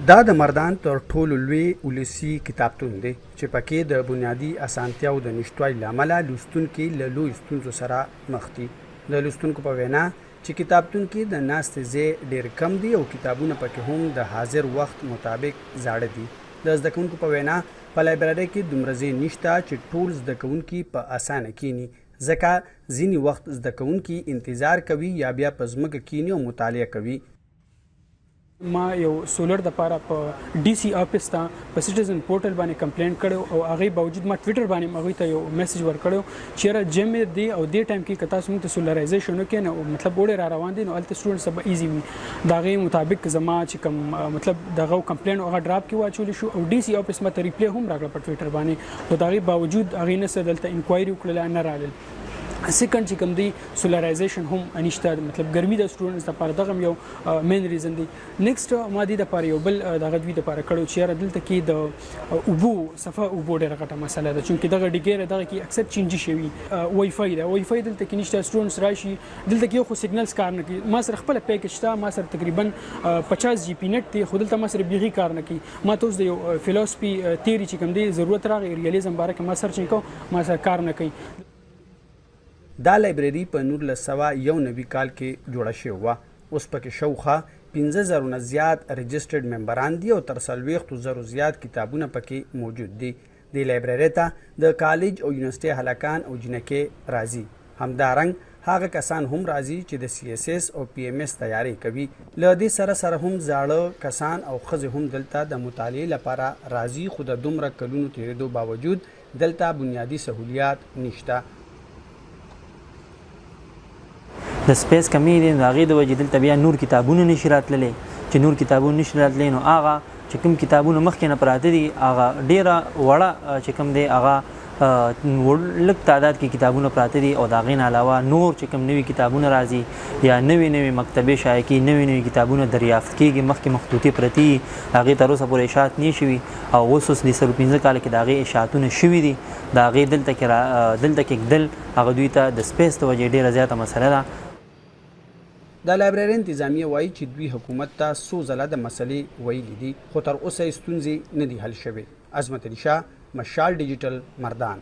دا د مردان تر ټولو لوی ولسي کتابتون دی چې پکې د بنیادي اسانتیاو د نشتوالي له امله لوستونکي له لویو ستونزو سره مخ دي. د لوستونکو په وینا چې کتابتون کې د ناستې ځای ډېر کم دی او کتابونه پکې هم د حاضر وخت مطابق زاړه دي. د زده کوونکو په وینا په لایبررۍ کې دومره ځای نشته چې ټول زده کوونکي په اسانه کینی، ځکه ځینې وخت زده کوونکي انتظار کوي یا بیا په ځمکه کینی او مطالعه کوي. ما یو سولر د پاره په ډي سي افیس ته په سټیزن پورټل باندې کمپلینټ کړو او هغه باوجود ما ټویټر باندې هغه ته یو میسج ورکړو چې را جمع دی او دې ټایم کې کتا سم ته سولرایزیشن وکړي نو مطلب وړه را روان دي نو الته سټوډنټس به ایزی وي دا غي مطابق زما چې کوم مطلب دغه کمپلین هغه ډراپ کې واچول شو او ډي سي افیس ما ته ریپلی هم راغله په ټویټر باندې او دا غي باوجود هغه نه سدلته انکوایری وکړه نه راغله. سیکنډ چې کوم دی سولرایزیشن هم انشته مطلب ګرمي د سټوډنټس لپاره دغه یو مین ریزن دی. نیکسټ ما دي د لپاره یو بل دغه دوی د لپاره کړو چې دلته کې د اوبو صفه اوبو ډېره غټه مسله ده چې دغه ډیګر دغه کې اکثر چینج شوی وای فای ده. وای فای دلته کې نشته، سټوډنټس راشي دلته کې خو سیګنلز کار نه کوي. ما سره خپل پیکج تا ما سره تقریبا 50 جی پی نت دی خو دلته ما سره بیخي کار نه کوي. ما ته اوس د یو فلسفي تیوري چې کوم دی ضرورت راغی ریالیزم باره کې ما سرچ وکړ ما سره کار نه کوي. دا لایبرري په 1991 کال کې جوړه شوې وه. اوس پکې شاوخوا 15,000 نه زیات رجسټرډ ممبران دي او تر 40,000 زیات کتابونه پکې موجود دي. دې لایبرري ته د کالج او یونیورسيټي هلکان او جنکې راځي. همدارنګ هغه کسان هم راځي چې د سی اس اس او پی ام اس تیاری کوي. له دې سره سره هم زاړه کسان او ښځې هم دلته د مطالعې لپاره راځي، خو د دومره کلونو تېرېدو باوجود دلته بنیادي سهولیات نشته. د سپیس کمی دی نو هغې د وجې دلته بیا نور کتابونه نشي راتللی. چې نور کتابونه نشي راتللی نو هغه چې کوم کتابونه مخکې نه پراته دي هغه ډېره وړه چې کوم دی هغه لږ تعداد کې کتابونه پراته دي او د هغې نه علاوه نور چې کوم نوي کتابونه راځي یا نوې مکتبې شایع کړي، نوي کتابونه دریافت کېږي، مخکې مخطوطې پرتې دي هغې تر اوسه پورې اشاعت نه شوي او اوس د 15 کال کې د هغې اشاعتونه شوي دي. د هغې دلته کې ږدل هغه دوی ته د سپیس د وجې ډېره زیاته مسله ده. د لایبرري انتظامیه وایي چې دوی حکومت ته څو ځله د مسلې ویلي دي خو تر اوسه یې ستونزې نه دي حل شوې. عظمت علي شاه، مشال ډیجیټل، مردان.